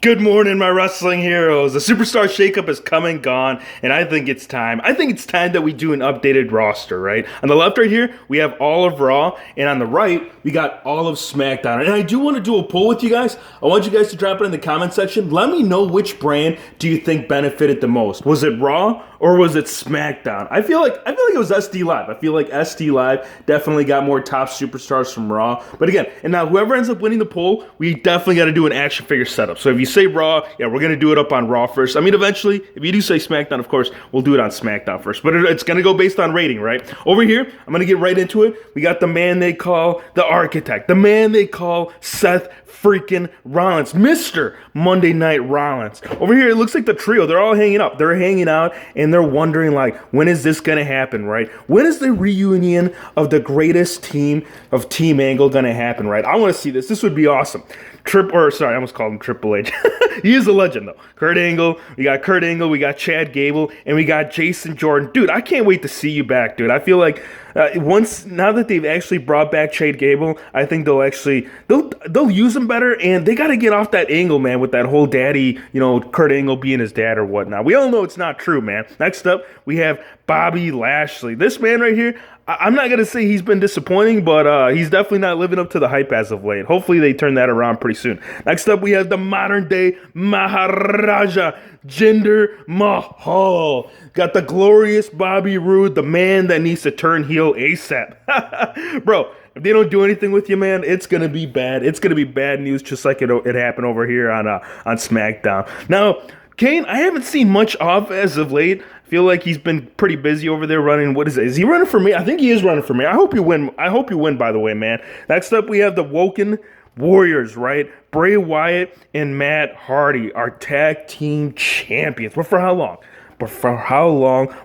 Good morning, my wrestling heroes. The Superstar Shakeup is come and gone, and I think it's time. I think it's time that we do an updated roster, right? On the left right here, we have all of Raw, and on the right, we got all of SmackDown. And I do want to do a poll with you guys. I want you guys to drop it in the comment section. Let me know which brand do you think benefited the most. Was it Raw or was it SmackDown? I feel like it was SD Live. I feel like SD Live definitely got more top superstars from Raw. But again, and now whoever ends up winning the poll, we definitely got to do an action figure setup. So if you say Raw, yeah, we're going to do it up on Raw first. I mean, eventually, if you do say SmackDown, of course, we'll do it on SmackDown first. But it's going to go based on rating, right? Over here, I'm going to get right into it. We got the man they call the Architect, the man they call Seth freaking Rollins, Mr. Monday Night Rollins. Over here, it looks like the trio, they're all hanging up. They're hanging out, and they're wondering, like, when is this going to happen, right? When is the reunion of the greatest team of Team Angle going to happen, right? I want to see this. This would be awesome. I almost called him Triple H. He is a legend, though. Kurt Angle, we got Chad Gable, and we got Jason Jordan. Dude, I can't wait to see you back, dude. I feel like now that they've actually brought back Chad Gable, I think they'll use him better, and they got to get off that angle, man, with that whole daddy, Kurt Angle being his dad or whatnot. We all know it's not true, man. Next up, we have Bobby Lashley. This man right here, I'm not going to say he's been disappointing, but he's definitely not living up to the hype as of late. Hopefully they turn that around pretty soon. Next up, we have the modern-day Maharaja, Jinder Mahal. Got the glorious Bobby Roode, the man that needs to turn heel ASAP. Bro, if they don't do anything with you, man, it's going to be bad. It's going to be bad news, just like it happened over here on SmackDown. Now, Kane, I haven't seen much of as of late. I feel like he's been pretty busy over there running. What is it? Is he running for me? I think he is running for me. I hope you win. I hope you win, by the way, man. Next up, we have the Woken Warriors, right? Bray Wyatt and Matt Hardy, our tag team champions. But for how long?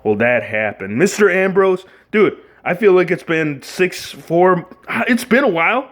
Will that happen? Mr. Ambrose, dude, I feel like it's been 6-4. It's been a while.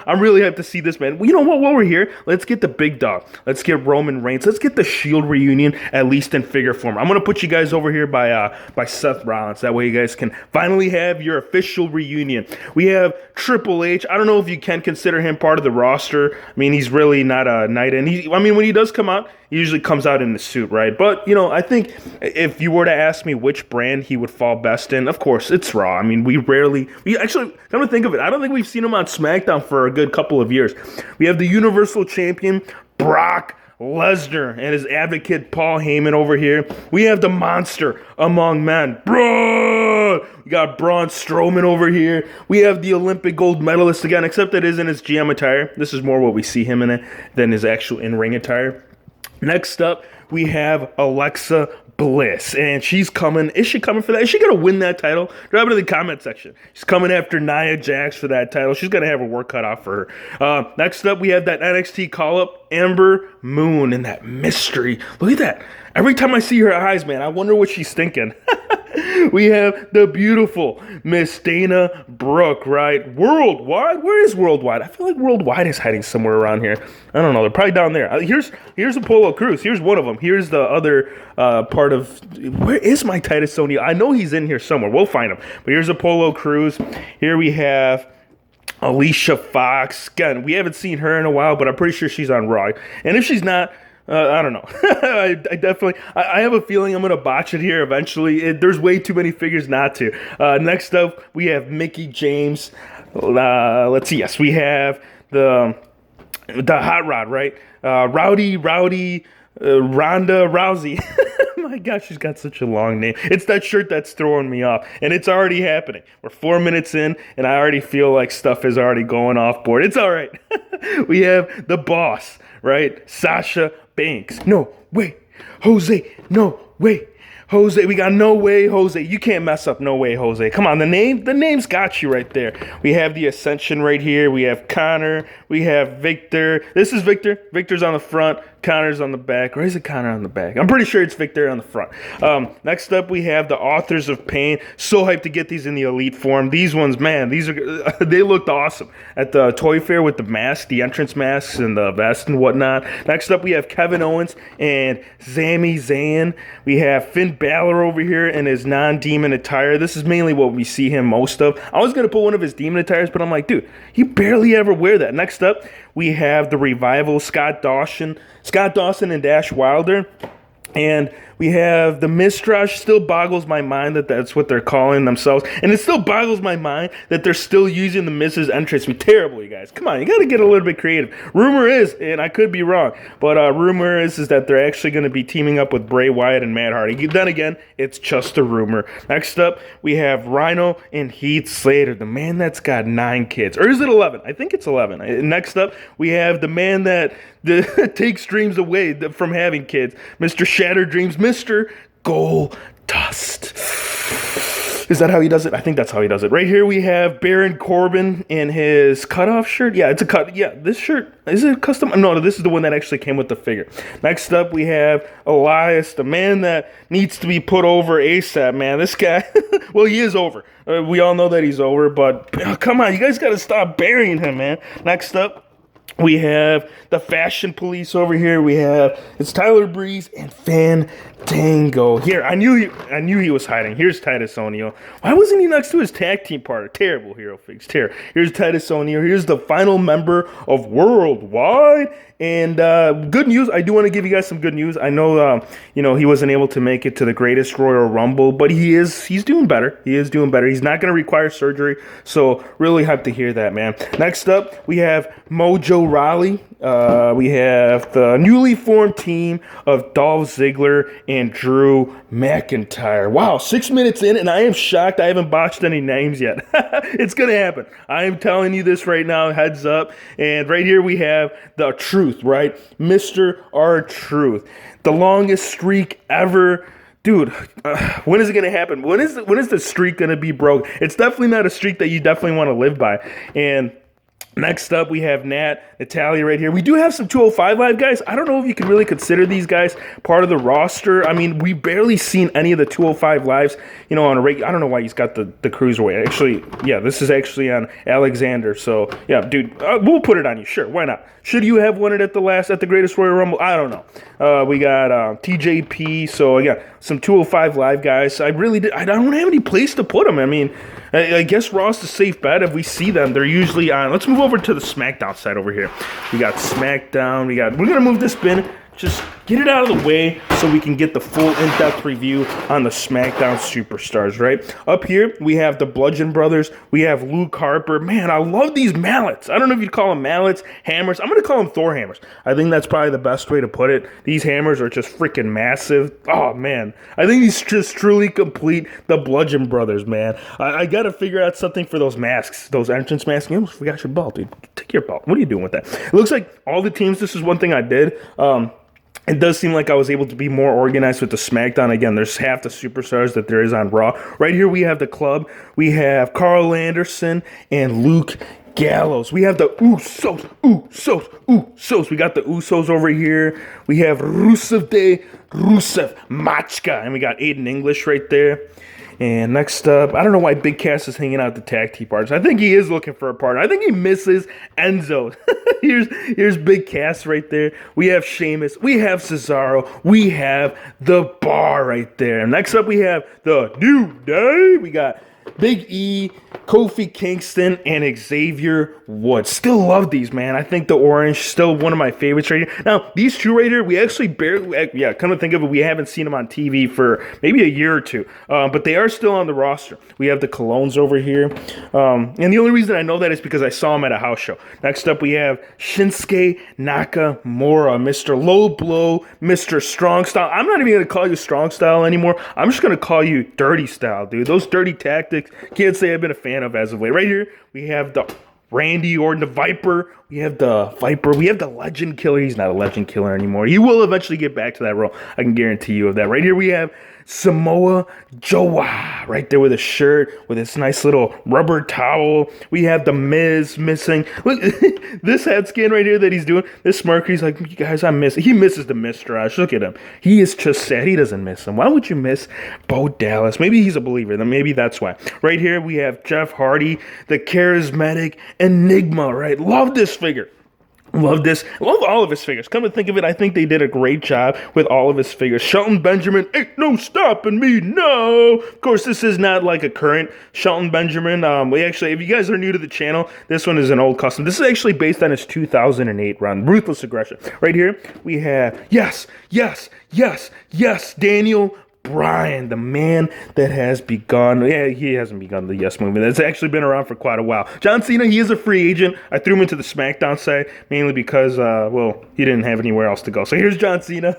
I'm really hyped to see this, man. You know what? While we're here, let's get the big dog. Let's get Roman Reigns. Let's get the Shield reunion, at least in figure form. I'm going to put you guys over here by Seth Rollins. That way you guys can finally have your official reunion. We have Triple H. I don't know if you can consider him part of the roster. I mean, he's really not a night in. When he does come out, he usually comes out in the suit, right? But, I think if you were to ask me which brand he would fall best in, of course, it's Raw. I mean, we actually, come to think of it, I don't think we've seen him on SmackDown for a good couple of years. We have the Universal Champion, Brock Lesnar, and his advocate, Paul Heyman, over here. We have the monster among men, Braun. We got Braun Strowman over here. We have the Olympic gold medalist again, except that isn't his GM attire. This is more what we see him in it than his actual in-ring attire. Next up, we have Alexa Bliss, and she's coming. Is she coming for that? Is she going to win that title? Drop it in the comment section. She's coming after Nia Jax for that title. She's going to have her work cut out for her. Next up, we have that NXT call-up, Ember Moon, and that mystery. Look at that. Every time I see her eyes, man, I wonder what she's thinking. We have the beautiful Miss Dana Brooke, right? Worldwide? Where is Worldwide? I feel like Worldwide is hiding somewhere around here. I don't know. They're probably down there. Here's Apollo Crews. Here's one of them. Here's the other part of... Where is my Titus O'Neil? I know he's in here somewhere. We'll find him. But here's Apollo Crews. Here we have Alicia Fox. Again, we haven't seen her in a while, but I'm pretty sure she's on Raw. And if she's not... I don't know. I have a feeling I'm going to botch it here eventually. There's way too many figures not to. Next up, we have Mickie James. Let's see. Yes, we have the Hot Rod, right? Ronda Rousey. My gosh, she's got such a long name. It's that shirt that's throwing me off, and it's already happening. We're 4 minutes in, and I already feel like stuff is already going off board. It's all right. We have the boss, right? Sasha Banks. No way. Jose. No way. Jose, we got No Way Jose. You can't mess up No Way Jose. Come on, the name's got you right there. We have the Ascension right here. We have Connor. We have Victor. This is Victor. Victor's on the front. Connor's on the back. Or is it Connor on the back? I'm pretty sure it's Victor on the front. Next up, we have the Authors of Pain. So hyped to get these in the elite form. These ones, man, they looked awesome at the toy fair with the mask, the entrance masks, and the vest and whatnot. Next up, we have Kevin Owens and Sami Zayn. We have Finn Balor over here in his non-demon attire. This is mainly what we see him most of. I was going to put one of his demon attires, but I'm like, dude, he barely ever wear that. Next up, we have the Revival, Scott Dawson and Dash Wilder. And we have the Mistress. Still boggles my mind that that's what they're calling themselves. And it still boggles my mind that they're still using the Mrs. entrance. Terrible, you guys. Come on, you got to get a little bit creative. Rumor is, and I could be wrong, but rumor is that they're actually going to be teaming up with Bray Wyatt and Matt Hardy. Then again, it's just a rumor. Next up, we have Rhino and Heath Slater, the man that's got 9 kids. Or is it 11? I think it's 11. Next up, we have the man that takes dreams away from having kids, Mr. Shattered Dreams, Mr. Goldust. Is that how he does it? I think that's how he does it. Right here we have Baron Corbin in his cutoff shirt. Yeah, it's a cut. Yeah, this shirt, is it custom? No, this is the one that actually came with the figure. Next up we have Elias, the man that needs to be put over ASAP, man. This guy, well, he is over. We all know that he's over, but come on, you guys got to stop burying him, man. Next up, we have the Fashion Police over here. It's Tyler Breeze and Fandango. Here, I knew he was hiding. Here's Titus O'Neil. Why wasn't he next to his tag team partner? Terrible hero figs. Here's Titus O'Neil. Here's the final member of Worldwide. And good news. I do want to give you guys some good news. I know, he wasn't able to make it to the Greatest Royal Rumble, but he's doing better. He is doing better. He's not going to require surgery. So really hyped to hear that, man. Next up, we have Mojo Rawley. We have the newly formed team of Dolph Ziggler and Drew McIntyre. Wow, 6 minutes in, and I am shocked I haven't botched any names yet. It's going to happen. I am telling you this right now, heads up. And right here we have the Truth, right? Mr. R-Truth. The longest streak ever. Dude, when is it going to happen? When is the streak going to be broke? It's definitely not a streak that you definitely want to live by. And next up, we have Natalia right here. We do have some 205 Live guys. I don't know if you can really consider these guys part of the roster. I mean, we barely seen any of the 205 Lives, on a regular. I don't know why he's got the Cruiserweight. Actually, yeah, this is actually on Alexander. So, yeah, dude, we'll put it on you. Sure, why not? Should you have won it at the Greatest Royal Rumble? I don't know. We got TJP. So, again, some 205 Live guys. I don't have any place to put them. I mean, I guess Raw's the safe bet. If we see them, they're usually on. Let's move over to the SmackDown side over here. We got SmackDown. We're going to move this bin. Just get it out of the way so we can get the full in-depth review on the SmackDown superstars, right? Up here, we have the Bludgeon Brothers. We have Luke Harper. Man, I love these mallets. I don't know if you'd call them mallets, hammers. I'm going to call them Thor hammers. I think that's probably the best way to put it. These hammers are just freaking massive. Oh, man. I think these just truly complete the Bludgeon Brothers, man. I got to figure out something for those masks, those entrance masks. You almost forgot your belt, dude. Take your belt. What are you doing with that? It looks like all the teams, this is one thing I did. It does seem like I was able to be more organized with the SmackDown. Again, there's half the superstars that there is on Raw. Right here we have the club. We have Carl Anderson and Luke Gallows. We have the Usos. We got the Usos over here. We have Rusev Machka. And we got Aiden English right there. And next up, I don't know why Big Cass is hanging out at the tag team partners. I think he is looking for a partner. I think he misses Enzo. Here's Big Cass right there. We have Sheamus. We have Cesaro. We have The Bar right there. And next up, we have the New Day. We got Big E, Kofi Kingston, and Xavier Woods. Still love these, man. I think the orange, still one of my favorites right here. Now, these two right here, we actually barely, come to think of it, we haven't seen them on TV for maybe a year or two. But they are still on the roster. We have the Colognes over here. And the only reason I know that is because I saw them at a house show. Next up, we have Shinsuke Nakamura, Mr. Low Blow, Mr. Strong Style. I'm not even going to call you Strong Style anymore. I'm just going to call you Dirty Style, dude. Those dirty tactics, can't say I've been a fan of as of late. Right here, we have the Randy Orton, the Viper. We have the Viper. We have the Legend Killer. He's not a Legend Killer anymore. He will eventually get back to that role. I can guarantee you of that. Right here, we have Samoa Joe right there with a shirt, with this nice little rubber towel. We have the Miz missing. Look, this head scan right here that he's doing. This smirk, he's like, you guys, I'm missing. He misses the Mistress. Look at him. He is just sad. He doesn't miss him. Why would you miss Bo Dallas? Maybe he's a believer. Then maybe that's why. Right here, we have Jeff Hardy, the charismatic Enigma, right? Love this figure. Love this. Love all of his figures. Come to think of it, I think they did a great job with all of his figures. Shelton Benjamin, ain't no stopping me, no. Of course, this is not like a current Shelton Benjamin. We actually, if you guys are new to the channel, this one is an old custom. This is actually based on his 2008 run, Ruthless Aggression. Right here, we have, yes, Daniel Bryan, the man that has begun. Yeah, he hasn't begun the Yes movement. That's actually been around for quite a while. John Cena, he is a free agent. I threw him into the Smackdown side mainly because, well, he didn't have anywhere else to go. So here's John Cena,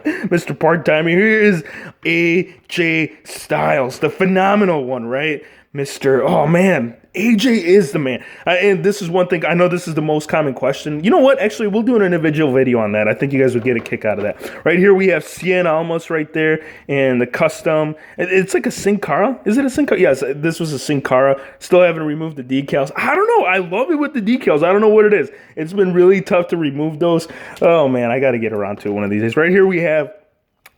Mr. Part-Timer. Here is AJ Styles, the phenomenal one, right? Oh man, AJ is the man. And this is one thing, I know this is the most common question. You know what? Actually, we'll do an individual video on that. I think you guys would get a kick out of that. Right here, we have Cien Almas right there and the custom. It's like a Sin Cara. Is it a Sin Cara? Yes, this was a Sin Cara. Still haven't removed the decals. I don't know. I love it with the decals. I don't know what it is. It's been really tough to remove those. Oh man, I got to get around to it one of these days. Right here, we have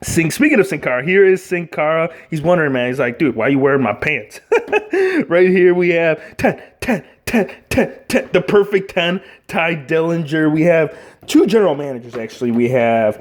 Speaking of Sin Cara, here is Sin Cara. He's wondering, man. He's like, dude, why are you wearing my pants? Right here we have 10, the perfect 10, Ty Dillinger. We have two general managers, actually. We have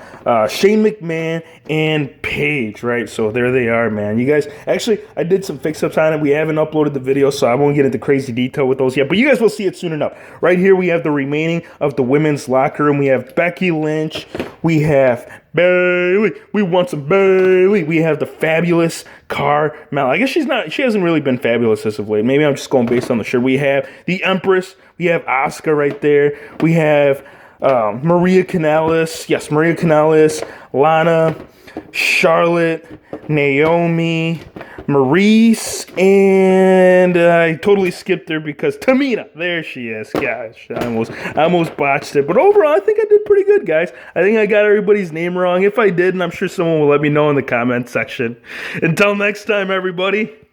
Shane McMahon and Paige, right? So there they are, man. You guys, actually, I did some fix-ups on it. We haven't uploaded the video, so I won't get into crazy detail with those yet, but you guys will see it soon enough. Right here, we have the remaining of the women's locker room. We have Becky Lynch. We have Bailey. We want some Bailey. We have the fabulous Carmella. I guess she hasn't really been fabulous as of late. Maybe I'm just going based on the shirt. We have the Empress. We have Asuka right there. We have Maria Kanellis. Yes, Maria Kanellis. Lana. Charlotte. Naomi. Maurice. And I totally skipped her because Tamina. There she is. Gosh, I almost botched it. But overall, I think I did pretty good, guys. I think I got everybody's name wrong. If I did, and I'm sure someone will let me know in the comment section. Until next time, everybody.